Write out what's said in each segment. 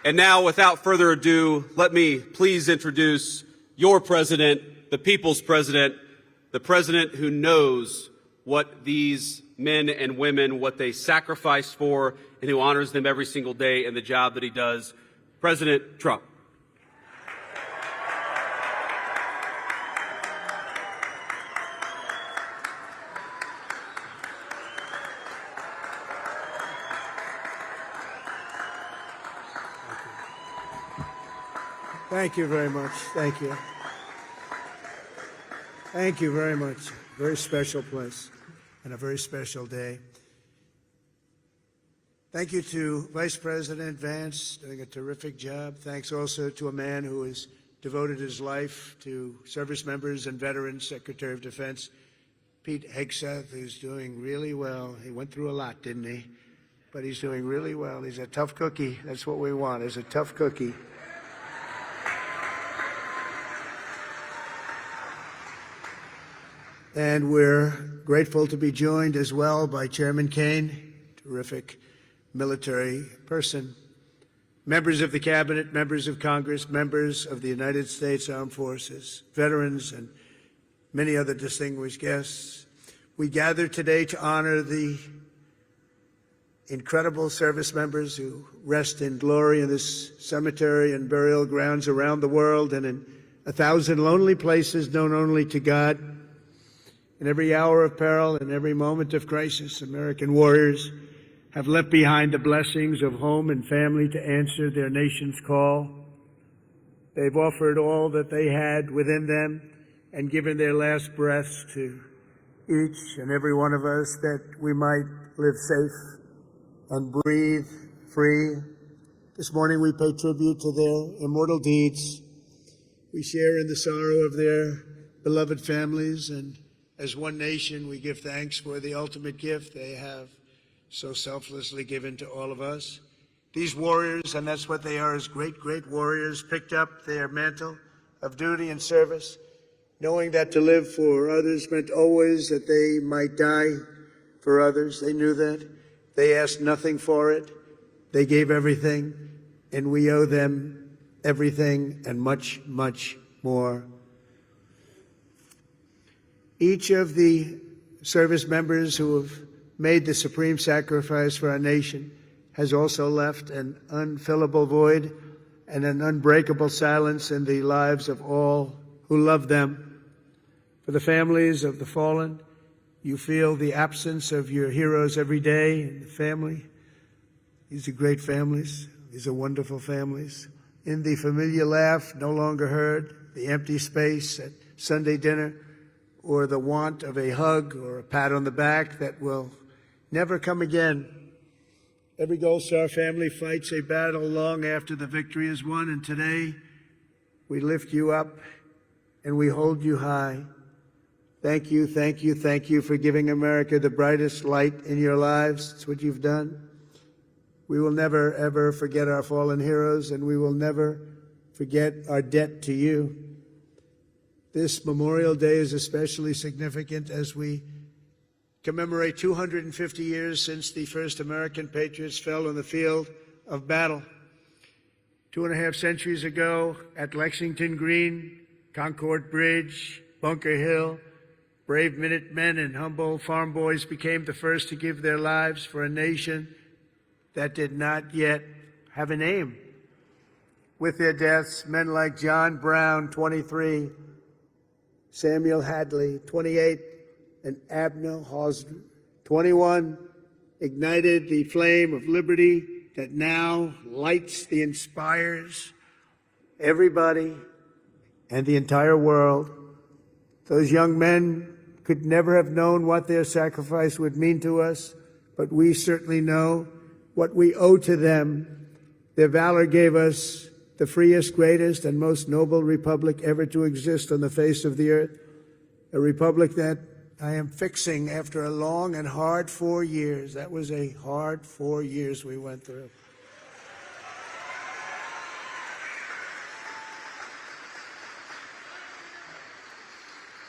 And now, without further ado, let me please introduce your president, the people's president, the president who knows what these men and women, what they sacrifice for, and who honors them every single day in the job that he does, President Trump. Thank you very much. Thank you. Thank you very much. Very special place and a very special day. Thank you to Vice President Vance, doing a terrific job. Thanks also to a man who has devoted his life to service members and veterans, Secretary of Defense Pete Hegseth, who's doing really well. He went through a lot, didn't he? But he's doing really well. He's a tough cookie. That's what we want, is a tough cookie. And we're grateful to be joined as well by Chairman Kaine, terrific military person, members of the Cabinet, members of Congress, members of the United States Armed Forces, veterans, and many other distinguished guests. We gather today to honor the incredible service members who rest in glory in this cemetery and burial grounds around the world and in 1,000 lonely places known only to God. In every hour of peril and every moment of crisis, American warriors have left behind the blessings of home and family to answer their nation's call. They've offered all that they had within them and given their last breaths to each and every one of us that we might live safe and breathe free. This morning we pay tribute to their immortal deeds. We share in the sorrow of their beloved families, and as one nation, we give thanks for the ultimate gift they have so selflessly given to all of us. These warriors, and that's what they are, as great, great warriors, picked up their mantle of duty and service, knowing that to live for others meant always that they might die for others. They knew that. They asked nothing for it. They gave everything, and we owe them everything and much, much more. Each of the service members who have made the supreme sacrifice for our nation has also left an unfillable void and an unbreakable silence in the lives of all who love them. For the families of the fallen, you feel the absence of your heroes every day in the family. These are great families. These are wonderful families. In the familiar laugh no longer heard, the empty space at Sunday dinner, or the want of a hug or a pat on the back that will never come again. Every Gold Star family fights a battle long after the victory is won, and today we lift you up and we hold you high. Thank you, thank you, thank you for giving America the brightest light in your lives. It's what you've done. We will never, ever forget our fallen heroes, and we will never forget our debt to you. This Memorial Day is especially significant as we commemorate 250 years since the first American patriots fell on the field of battle. 2.5 centuries ago at Lexington Green, Concord Bridge, Bunker Hill, brave Minutemen and Humboldt farm boys became the first to give their lives for a nation that did not yet have a name. With their deaths, men like John Brown, 23, Samuel Hadley, 28, and Abner Hosner, 21, ignited the flame of liberty that now lights and inspires everybody and the entire world. Those young men could never have known what their sacrifice would mean to us, but we certainly know what we owe to them. Their valor gave us the freest, greatest, and most noble republic ever to exist on the face of the earth, a republic that I am fixing after a long and hard 4 years. That was a hard 4 years we went through.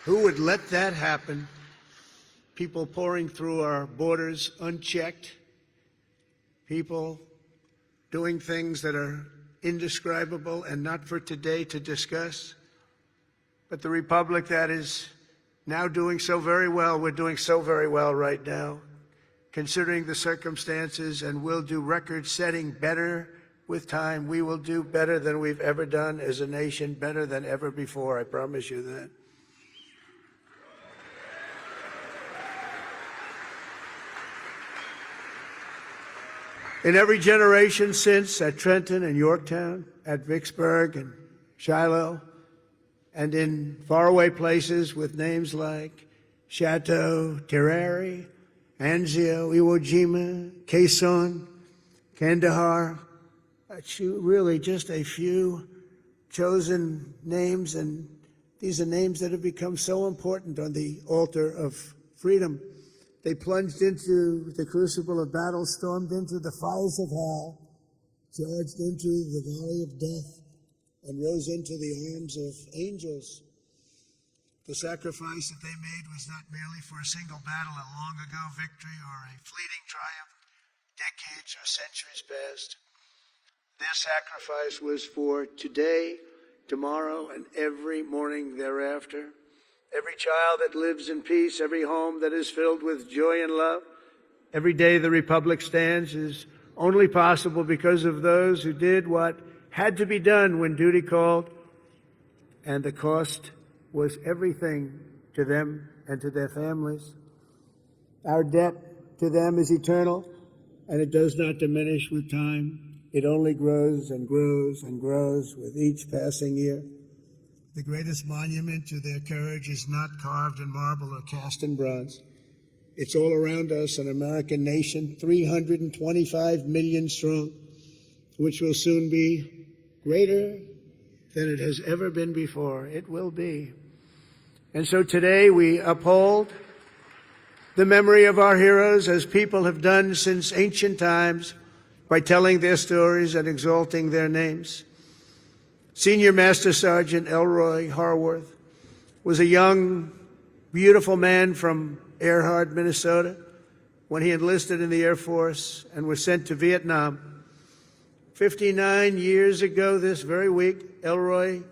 Who would let that happen? People pouring through our borders unchecked, people doing things that are indescribable and not for today to discuss. But the republic that is now doing so very well, we're doing so very well right now, considering the circumstances, and will do record-setting better with time. We will do better than we've ever done as a nation, better than ever before, I promise you that. In every generation since, at Trenton and Yorktown, at Vicksburg and Shiloh, and in faraway places with names like Chateau Terrari, Anzio, Iwo Jima, Quezon, Kandahar, really just a few chosen names, and these are names that have become so important on the altar of freedom. They plunged into the crucible of battle, stormed into the fires of hell, charged into the valley of death, and rose into the arms of angels. The sacrifice that they made was not merely for a single battle, a long-ago victory, or a fleeting triumph, decades or centuries past. Their sacrifice was for today, tomorrow, and every morning thereafter. Every child that lives in peace, every home that is filled with joy and love. Every day the Republic stands is only possible because of those who did what had to be done when duty called, and the cost was everything to them and to their families. Our debt to them is eternal, and it does not diminish with time. It only grows and grows and grows with each passing year. The greatest monument to their courage is not carved in marble or cast in bronze. It's all around us, an American nation, 325 million strong, which will soon be greater than it has ever been before. It will be. And so today we uphold the memory of our heroes, as people have done since ancient times, by telling their stories and exalting their names. Senior Master Sergeant Elroy Harworth was a young, beautiful man from Earhart, Minnesota, when he enlisted in the Air Force and was sent to Vietnam. 59 years ago this very week, Elroy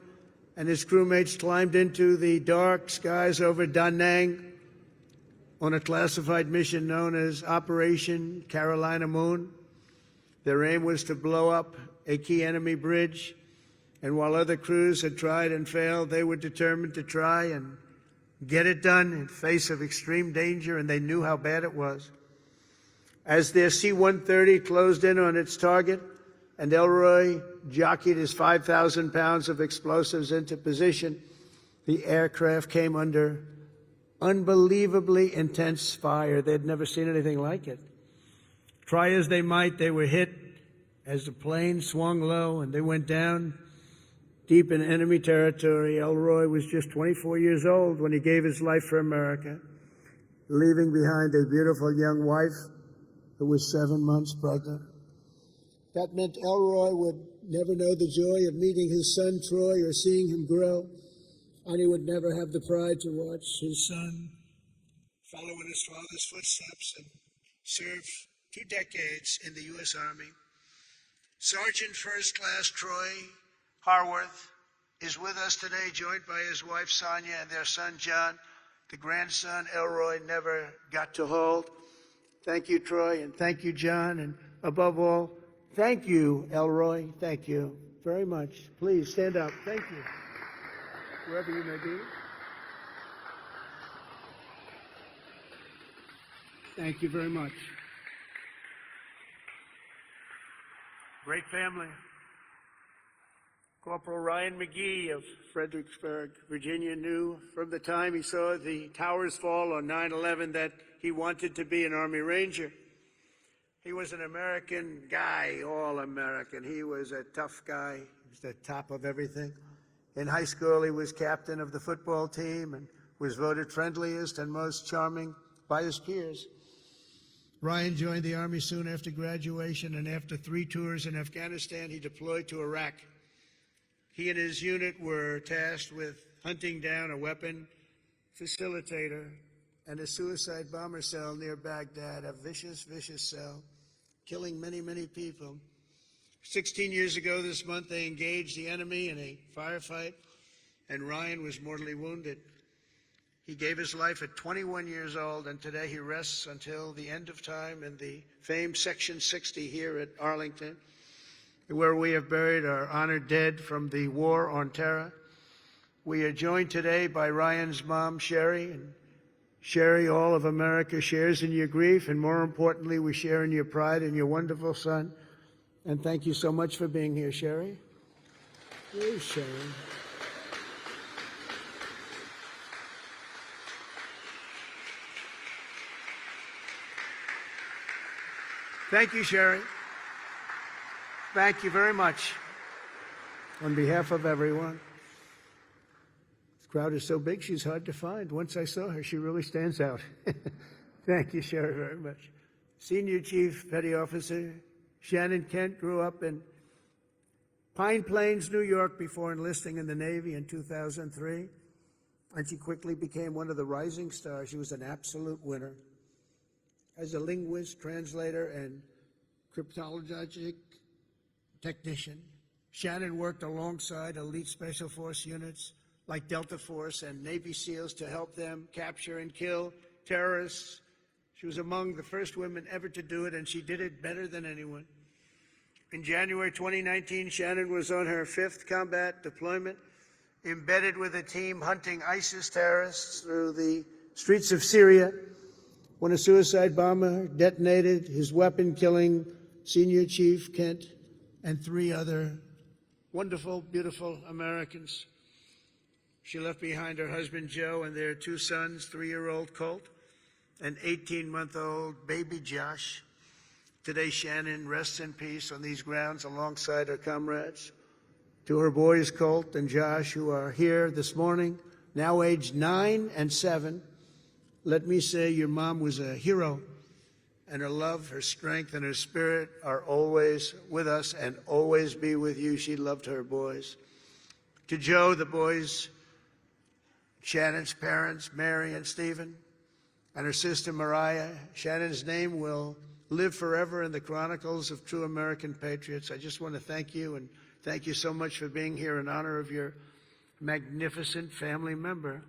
and his crewmates climbed into the dark skies over Da Nang on a classified mission known as Operation Carolina Moon. Their aim was to blow up a key enemy bridge, and while other crews had tried and failed, they were determined to try and get it done in face of extreme danger, and they knew how bad it was. As their C-130 closed in on its target, and Elroy jockeyed his 5,000 pounds of explosives into position, the aircraft came under unbelievably intense fire. They'd never seen anything like it. Try as they might, they were hit as the plane swung low and they went down deep in enemy territory. Elroy was just 24 years old when he gave his life for America, leaving behind a beautiful young wife who was 7 months pregnant. That meant Elroy would never know the joy of meeting his son Troy or seeing him grow, and he would never have the pride to watch his son follow in his father's footsteps and serve 2 decades in the U.S. Army. Sergeant First Class Troy Harworth is with us today, joined by his wife Sonia and their son John, the grandson Elroy never got to hold. Thank you, Troy, and thank you, John, and above all, thank you, Elroy. Thank you very much. Please stand up. Thank you, wherever you may be. Thank you very much. Great family. Corporal Ryan McGee of Fredericksburg, Virginia, knew from the time he saw the towers fall on 9/11 that he wanted to be an Army Ranger. He was an American guy, all American. He was a tough guy. He was the top of everything. In high school, he was captain of the football team and was voted friendliest and most charming by his peers. Ryan joined the Army soon after graduation, and after 3 tours in Afghanistan, he deployed to Iraq. He and his unit were tasked with hunting down a weapon facilitator and a suicide bomber cell near Baghdad, a vicious, vicious cell, killing many, many people. 16 years ago this month, they engaged the enemy in a firefight, and Ryan was mortally wounded. He gave his life at 21 years old, and today he rests until the end of time in the famed Section 60 here at Arlington, where we have buried our honored dead from the War on Terror. We are joined today by Ryan's mom, Sherry, and Sherry, all of America shares in your grief, and more importantly, we share in your pride in your wonderful son. And thank you so much for being here, Sherry. Here's Sherry. Thank you, Sherry. Thank you very much. On behalf of everyone. This crowd is so big, she's hard to find. Once I saw her, she really stands out. Thank you, Sherry, very much. Senior Chief Petty Officer Shannon Kent grew up in Pine Plains, New York, before enlisting in the Navy in 2003. And she quickly became one of the rising stars. She was an absolute winner. As a linguist, translator, and cryptologic technician, Shannon worked alongside elite special force units like Delta Force and Navy SEALs to help them capture and kill terrorists. She was among the first women ever to do it, and she did it better than anyone. In January 2019, Shannon was on her 5th combat deployment, embedded with a team hunting ISIS terrorists through the streets of Syria, when a suicide bomber detonated his weapon, killing Senior Chief Kent and 3 other wonderful, beautiful Americans. She left behind her husband, Joe, and their 2 sons, 3-year-old Colt and 18-month-old baby Josh. Today, Shannon rests in peace on these grounds alongside her comrades. To her boys, Colt and Josh, who are here this morning, now aged 9 and 7, let me say your mom was a hero, and her love, her strength, and her spirit are always with us and always be with you. She loved her boys. To Joe, the boys, Shannon's parents, Mary and Stephen, and her sister Mariah, Shannon's name will live forever in the chronicles of true American patriots. I just want to thank you, and thank you so much for being here in honor of your magnificent family member.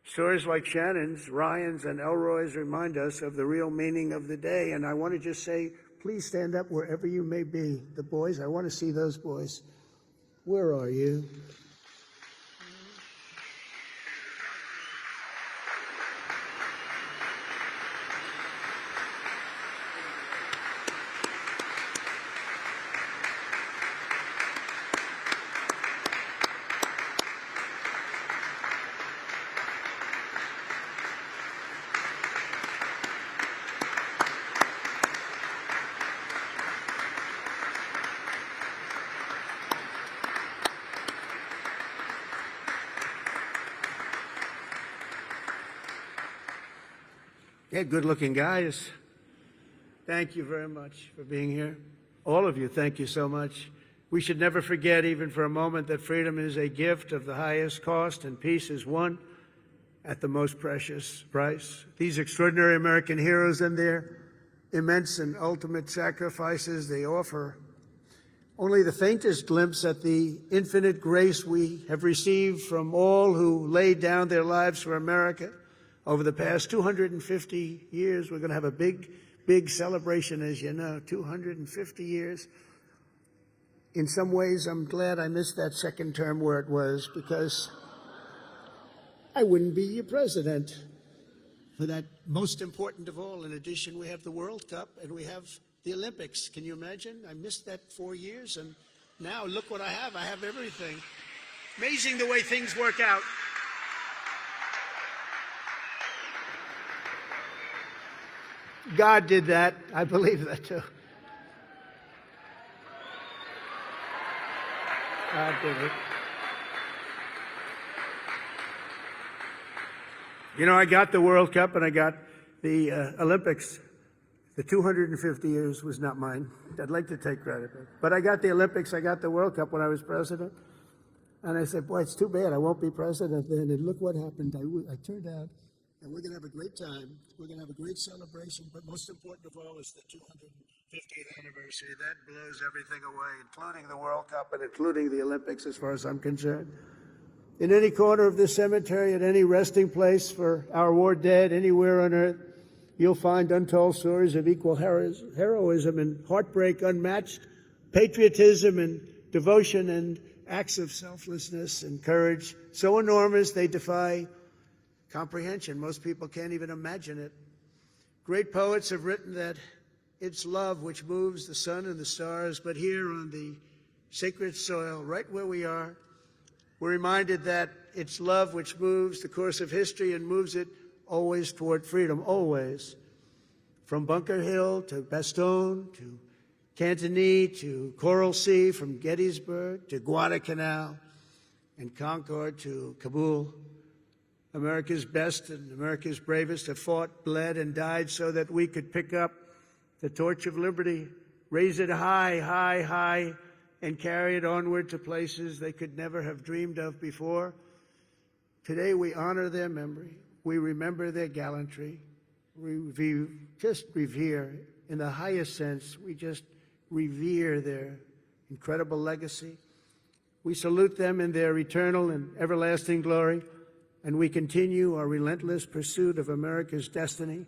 Stories like Shannon's, Ryan's, and Elroy's remind us of the real meaning of the day. And I want to just say, please stand up wherever you may be. The boys, I want to see those boys. Where are you? Yeah, good-looking guys. Thank you very much for being here. All of you, thank you so much. We should never forget, even for a moment, that freedom is a gift of the highest cost and peace is won at the most precious price. These extraordinary American heroes and their immense and ultimate sacrifices, they offer only the faintest glimpse at the infinite grace we have received from all who laid down their lives for America. Over the past 250 years, we're going to have a big, big celebration, as you know, 250 years. In some ways, I'm glad I missed that second term where it was, because I wouldn't be your president. For that most important of all, in addition, we have the World Cup and we have the Olympics. Can you imagine? I missed that 4 years, and now look what I have. I have everything. Amazing the way things work out. God did that. I believe that too. God did it. You know, I got the World Cup and I got the Olympics. The 250 years was not mine. I'd like to take credit. But I got the Olympics, I got the World Cup when I was president. And I said, boy, it's too bad I won't be president then. And look what happened. I turned out. And we're going to have a great time. We're going to have a great celebration. But most important of all is the 250 50th anniversary. That blows everything away, including the World Cup and including the Olympics, as far as I'm concerned. In any corner of this cemetery, at any resting place for our war dead, anywhere on earth, you'll find untold stories of equal heroism and heartbreak, unmatched patriotism and devotion, and acts of selflessness and courage so enormous they defy comprehension. Most people can't even imagine it. Great poets have written that it's love which moves the sun and the stars, but here on the sacred soil, right where we are, we're reminded that it's love which moves the course of history and moves it always toward freedom, always. From Bunker Hill to Bastogne to Cantigny to Coral Sea, from Gettysburg to Guadalcanal and Concord to Kabul, America's best and America's bravest have fought, bled, and died so that we could pick up the torch of liberty, raise it high, high, high, and carry it onward to places they could never have dreamed of before. Today we honor their memory. We remember their gallantry. We just revere, in the highest sense, we just revere their incredible legacy. We salute them in their eternal and everlasting glory, and we continue our relentless pursuit of America's destiny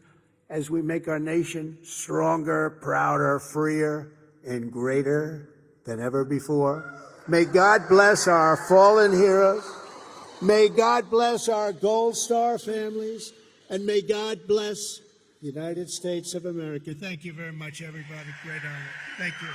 as we make our nation stronger, prouder, freer, and greater than ever before. May God bless our fallen heroes. May God bless our Gold Star families. And may God bless the United States of America. Thank you very much, everybody. Great honor. Thank you.